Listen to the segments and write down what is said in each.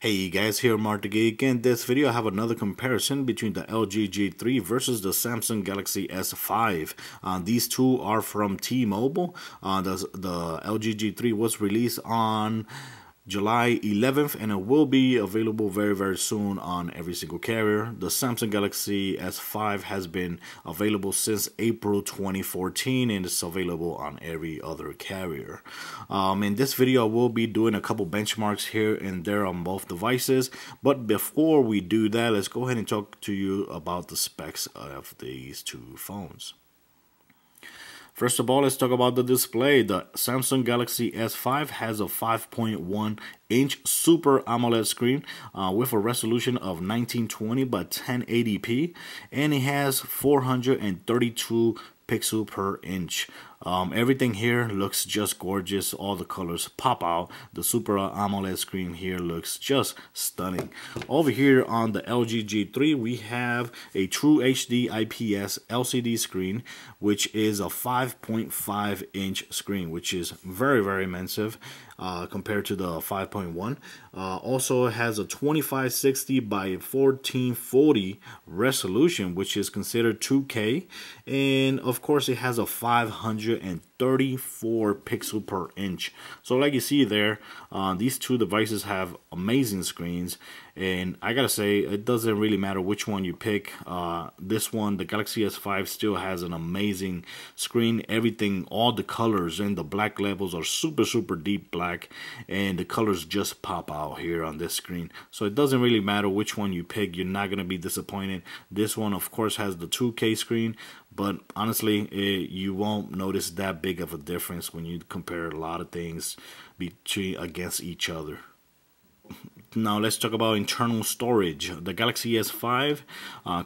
Hey guys, here Mark the Geek. In this video I have another comparison between the LG G3 versus the Samsung Galaxy S5. These two are from T-Mobile. The LG G3 was released on July 11th and it will be available very soon on every single carrier. The Samsung Galaxy S5 has been available since April 2014 and it's available on every other carrier. In this video I will be doing a couple benchmarks here and there on both devices, but before we do that, let's go ahead and talk to you about the specs of these two phones. First of all, let's talk about the display. The Samsung Galaxy S5 has a 5.1-inch Super AMOLED screen with a resolution of 1920 by 1080p, and it has 432 pixels per inch. Everything here looks just gorgeous. All the colors pop out. The Super AMOLED screen here looks just stunning. Over here on the LG G3 we have a True HD IPS LCD screen, which is a 5.5-inch screen, which is very immense compared to the 5.1. Also it has a 2560 by 1440 resolution, which is considered 2K, and of course it has a 534 pixel per inch. So like you see there, these two devices have amazing screens, and I gotta say it doesn't really matter which one you pick. This one, the Galaxy S5, still has an amazing screen. Everything, all the colors and the black levels are super deep black, and the colors just pop out here on this screen. So it doesn't really matter which one you pick, you're not gonna be disappointed. This one of course has the 2K screen, but honestly you won't notice that big of a difference when you compare a lot of things against each other. Now let's talk about internal storage. The Galaxy S5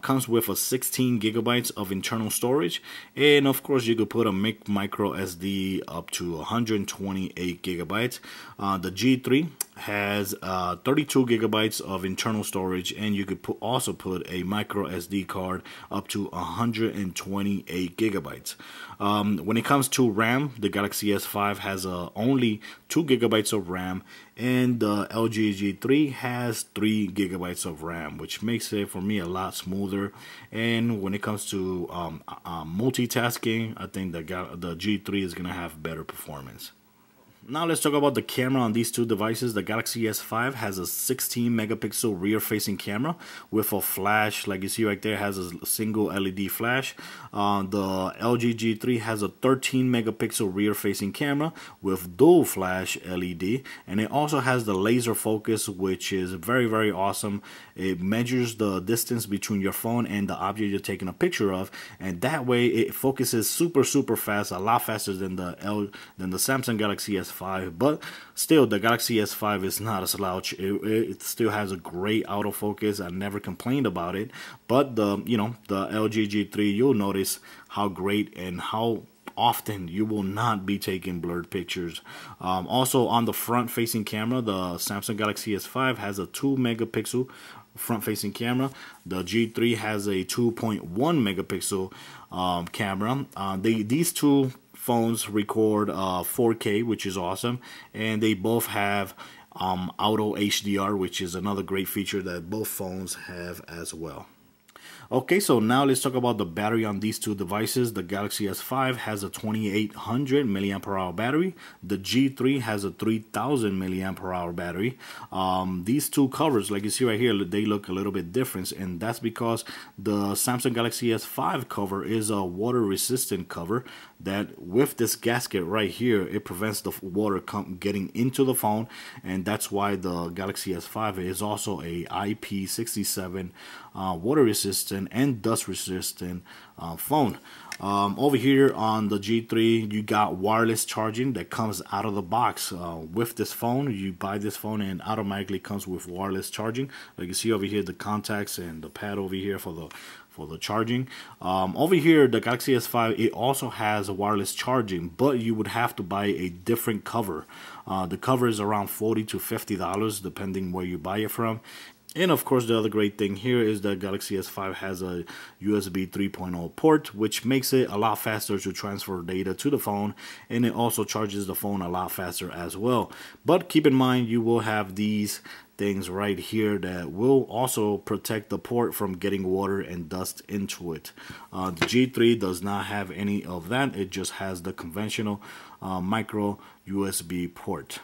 comes with a 16 gigabytes of internal storage, and of course you could put a micro SD up to 128 gigabytes. The G3 has 32 gigabytes of internal storage, and you could also put a micro SD card up to 128 gigabytes. When it comes to RAM, the Galaxy S5 has only 2 gigabytes of RAM, and the LG G3 has 3 gigabytes of RAM, which makes it for me a lot smoother. And when it comes to multitasking, I think the G3 is gonna have better performance. Now let's talk about the camera on these two devices. The Galaxy S5 has a 16 megapixel rear facing camera with a flash, like you see right there, has a single LED flash. The LG G3 has a 13 megapixel rear facing camera with dual flash LED, and it also has the laser focus, which is very awesome. It measures the distance between your phone and the object you're taking a picture of, and that way it focuses super fast, a lot faster than the Samsung Galaxy S5. But still, the Galaxy S5 is not a slouch. It still has a great autofocus. I never complained about it. But the LG G3, you'll notice how great and how often you will not be taking blurred pictures. Also on the front facing camera, the Samsung Galaxy S5 has a 2 megapixel front facing camera. The G3 has a 2.1 megapixel camera. These two phones record 4K, which is awesome, and they both have auto HDR, which is another great feature that both phones have as well. Okay, so now let's talk about the battery on these two devices. The Galaxy S5 has a 2800 milliamp hour battery. The G3 has a 3000 milliamp hour battery. These two covers, like you see right here, they look a little bit different, and that's because the Samsung Galaxy S5 cover is a water resistant cover that with this gasket right here, it prevents the water getting into the phone, and that's why the Galaxy S5 is also a IP67 water resistant and dust resistant phone. Over here on the G3, you got wireless charging that comes out of the box. With this phone, you buy this phone and automatically comes with wireless charging. Like you see over here, the contacts and the pad over here for the charging. Over here, the Galaxy S5, it also has wireless charging, but you would have to buy a different cover. The cover is around $40 to $50 depending where you buy it from. And of course, the other great thing here is that Galaxy S5 has a USB 3.0 port, which makes it a lot faster to transfer data to the phone, and it also charges the phone a lot faster as well. But keep in mind, you will have these things right here that will also protect the port from getting water and dust into it. The G3 does not have any of that. It just has the conventional micro USB port.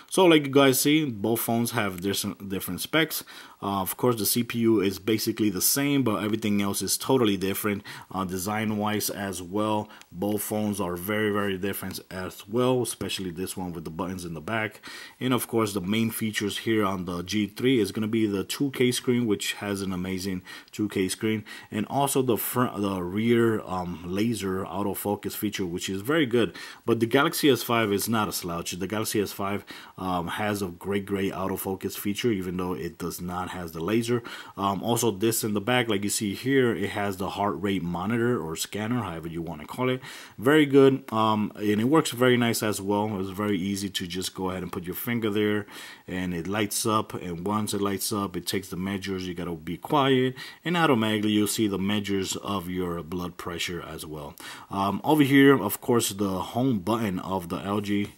So like you guys see, both phones have different specs. Of course, the CPU is basically the same, but everything else is totally different. Design-wise as well, both phones are very different as well, especially this one with the buttons in the back. And of course, the main features here on the G3 is going to be the 2K screen, which has an amazing 2K screen, and also the rear laser autofocus feature, which is very good. But the Galaxy S5 is not a slouch. The Galaxy S5 has a great autofocus feature, even though it does not has the laser. Also, this in the back, like you see here, it has the heart rate monitor or scanner, however you want to call it. Very good, and it works very nice as well. It's very easy to just go ahead and put your finger there, and it lights up. And once it lights up, it takes the measures. You gotta be quiet, and automatically you'll see the measures of your blood pressure as well. Over here, of course, the home button of the LG.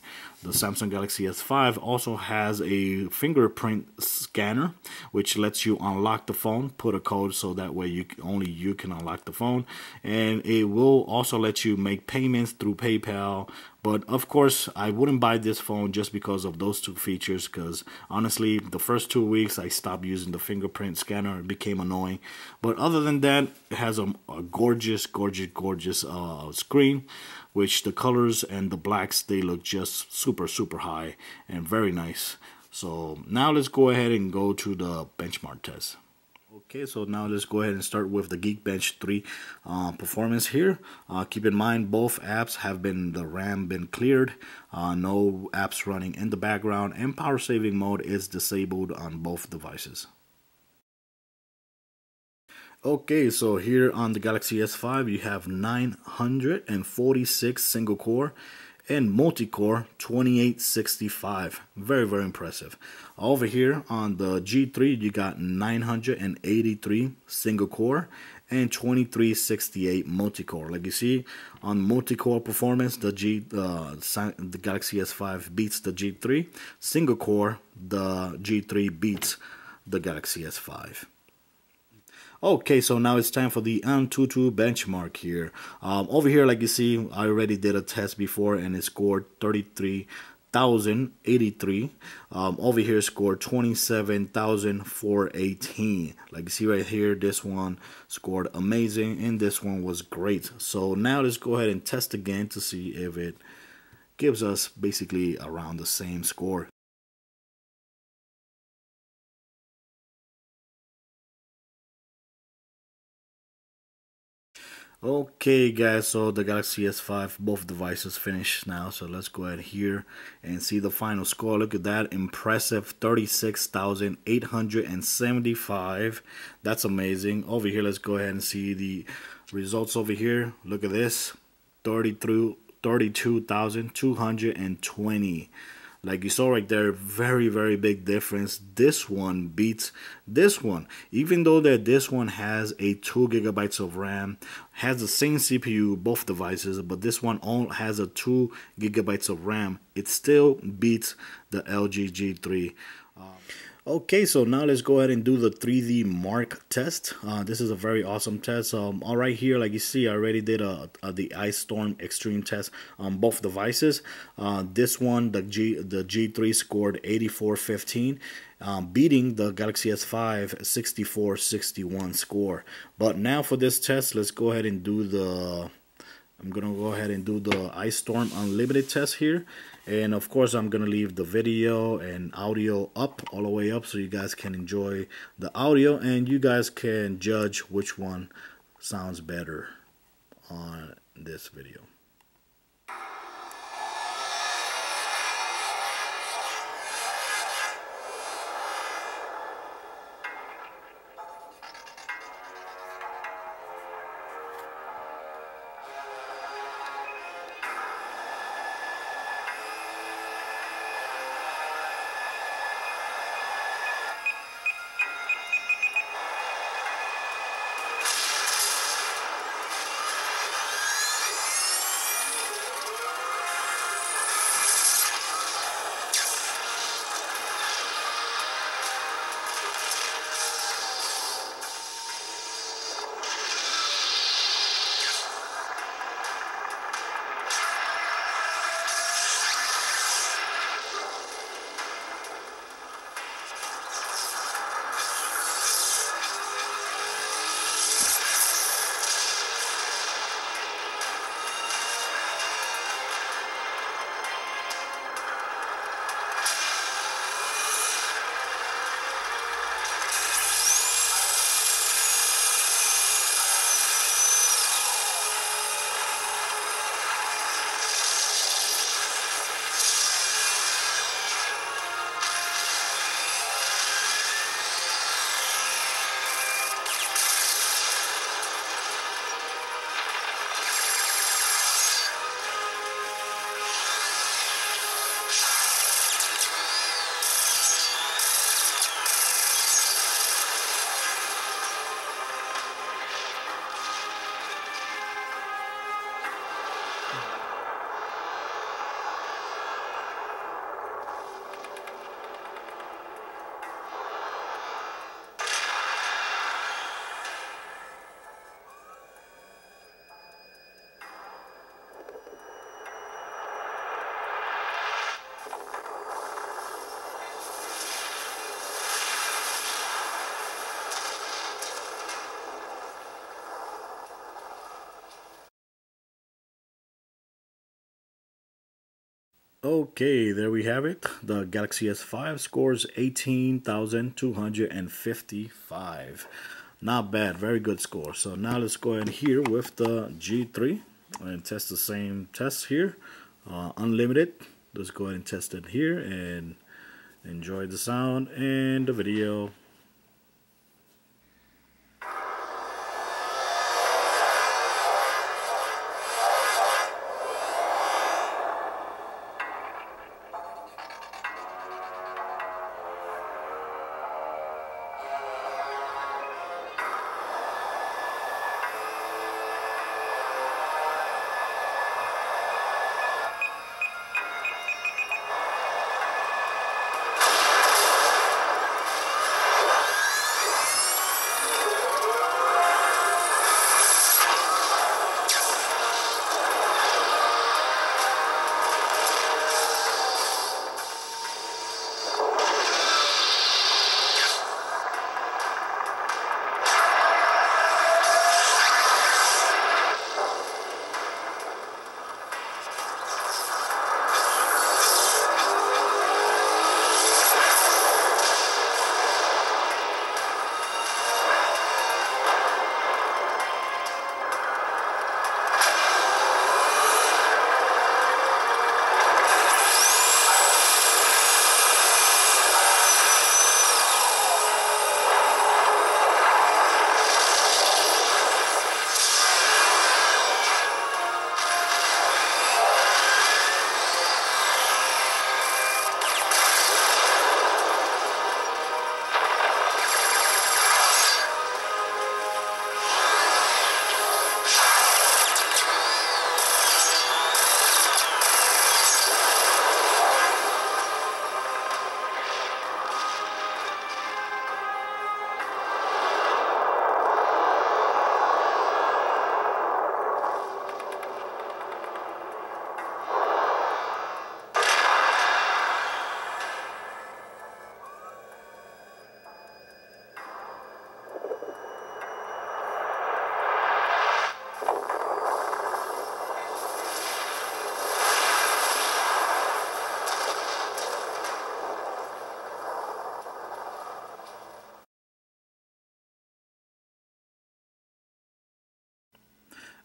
The Samsung Galaxy S5 also has a fingerprint scanner, which lets you unlock the phone, put a code so that way only you can unlock the phone, and it will also let you make payments through PayPal. But of course, I wouldn't buy this phone just because of those two features, because honestly, the first 2 weeks I stopped using the fingerprint scanner. It became annoying. But other than that, it has a gorgeous screen, which the colors and the blacks, they look just super high and very nice. So now let's go ahead and go to the benchmark test. Okay, so now let's go ahead and start with the Geekbench 3 performance here. Keep in mind, both apps have the RAM been cleared. No apps running in the background, and power saving mode is disabled on both devices. Okay, so here on the Galaxy S5, you have 946 single core and multi-core 2865. Very impressive. Over here on the G3, you got 983 single core and 2368 multi-core. Like you see, on multi-core performance, the Galaxy S5 beats the G3. Single core, the G3 beats the Galaxy S5. Okay, so now it's time for the Antutu benchmark here. Over here, like you see, I already did a test before and it scored 33,083. Over here scored 27,418. Like you see right here, this one scored amazing and this one was great. So now let's go ahead and test again to see if it gives us basically around the same score. Okay guys, so the Galaxy S5, both devices finished now, so let's go ahead here and see the final score. Look at that, impressive 36,875. That's amazing. Over here, let's go ahead and see the results over here. Look at this, 32,220. Like you saw right there, very big difference. This one beats this one. Even though that this one has a 2 GB of RAM, has the same CPU, both devices, but this one only has a 2 GB of RAM, it still beats the LG G3. Okay, so now let's go ahead and do the 3D Mark test. This is a very awesome test. All right here, like you see, I already did the Ice Storm Extreme test on both devices. This one, the G3 scored 8415, beating the Galaxy S5 6461 score. But now for this test, let's go ahead and do the Ice Storm Unlimited test here. And of course, I'm going to leave the video and audio up, all the way up, so you guys can enjoy the audio and you guys can judge which one sounds better on this video. Okay, there we have it. The Galaxy S5 scores 18,255. Not bad, very good score. So now let's go ahead here with the G3 and test the same test here. Unlimited. Let's go ahead and test it here and enjoy the sound and the video.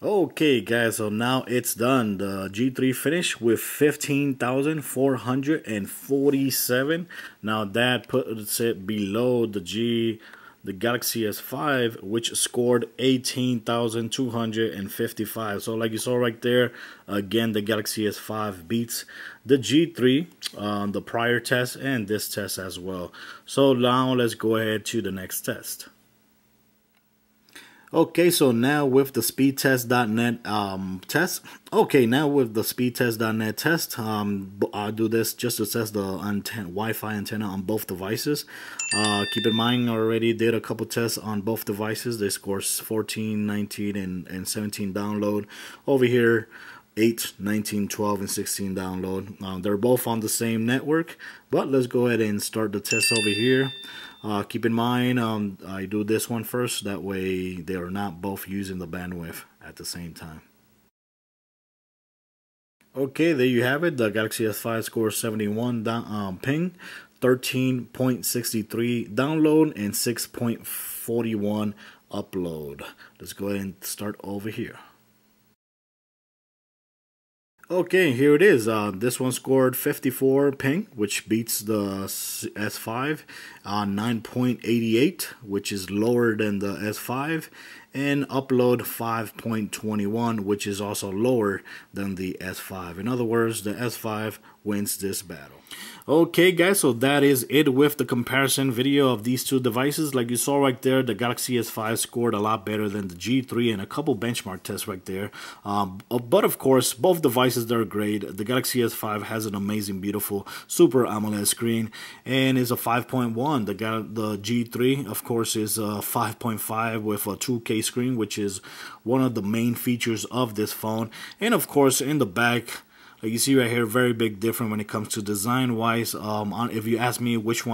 Okay guys, so now it's done. The G3 finished with 15,447. Now that puts it below the Galaxy S5, which scored 18,255. So like you saw right there, again the Galaxy S5 beats the G3 on the prior test and this test as well. So now let's go ahead to the next test. Okay, so now with the speedtest.net test. Okay, now with the speedtest.net test, I'll do this just to test the Wi-Fi antenna on both devices. Keep in mind, I already did a couple tests on both devices. They score 14, 19, and 17 download. Over here, 8, 19, 12, and 16 download. They're both on the same network, but let's go ahead and start the test over here. Keep in mind, I do this one first, that way they are not both using the bandwidth at the same time. Okay, there you have it. The Galaxy S5 scores 71 ping, 13.63 download, and 6.41 upload. Let's go ahead and start over here. Okay, here it is. This one scored 54 ping, which beats the S5, 9.88, which is lower than the S5, and upload 5.21, which is also lower than the S5. In other words, the S5 wins this battle. Okay guys, so that is it with the comparison video of these two devices. Like you saw right there, the Galaxy S5 scored a lot better than the G3 and a couple benchmark tests right there. But of course, both devices, they're great. The Galaxy S5 has an amazing, beautiful Super AMOLED screen and is a 5.1. The G3, of course, is a 5.5 with a 2K screen, which is one of the main features of this phone. And of course, in the back, Like you see right here, very big difference when it comes to design wise. If you ask me which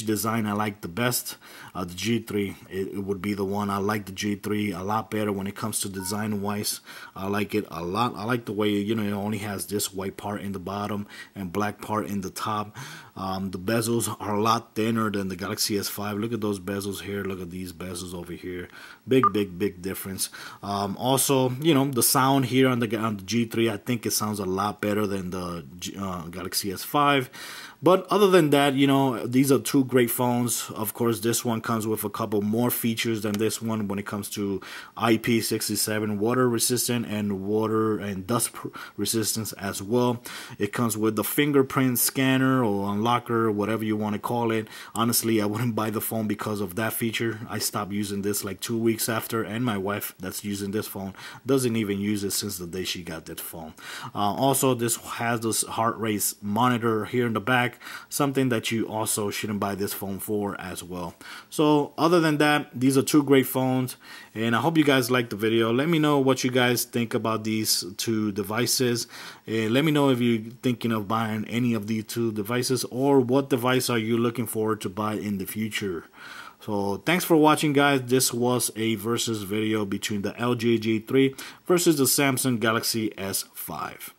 design I like the best, the G3 it would be the one. I like the G3 a lot better when it comes to design wise. I like it a lot. I like the way, you know, it only has this white part in the bottom and black part in the top. The bezels are a lot thinner than the Galaxy S5. Look at those bezels here. Look at these bezels over here. Big difference. Also, you know, the sound here on the G3, I think it sounds a lot better than the Galaxy S5. But other than that, you know, these are two great phones. Of course, this one comes with a couple more features than this one when it comes to IP67 water resistant and water and dust resistance as well. It comes with the fingerprint scanner or unlocker, whatever you want to call it. Honestly, I wouldn't buy the phone because of that feature. I stopped using this like 2 weeks after, and my wife that's using this phone doesn't even use it since the day she got that phone. Also, this has this heart rate monitor here in the back, something that you also shouldn't buy this phone for as well. So other than that, these are two great phones, and I hope you guys liked the video. Let me know what you guys think about these two devices, and let me know if you're thinking of buying any of these two devices, or what device are you looking forward to buy in the future. So thanks for watching, guys. This was a versus video between the LG G3 versus the Samsung Galaxy S5.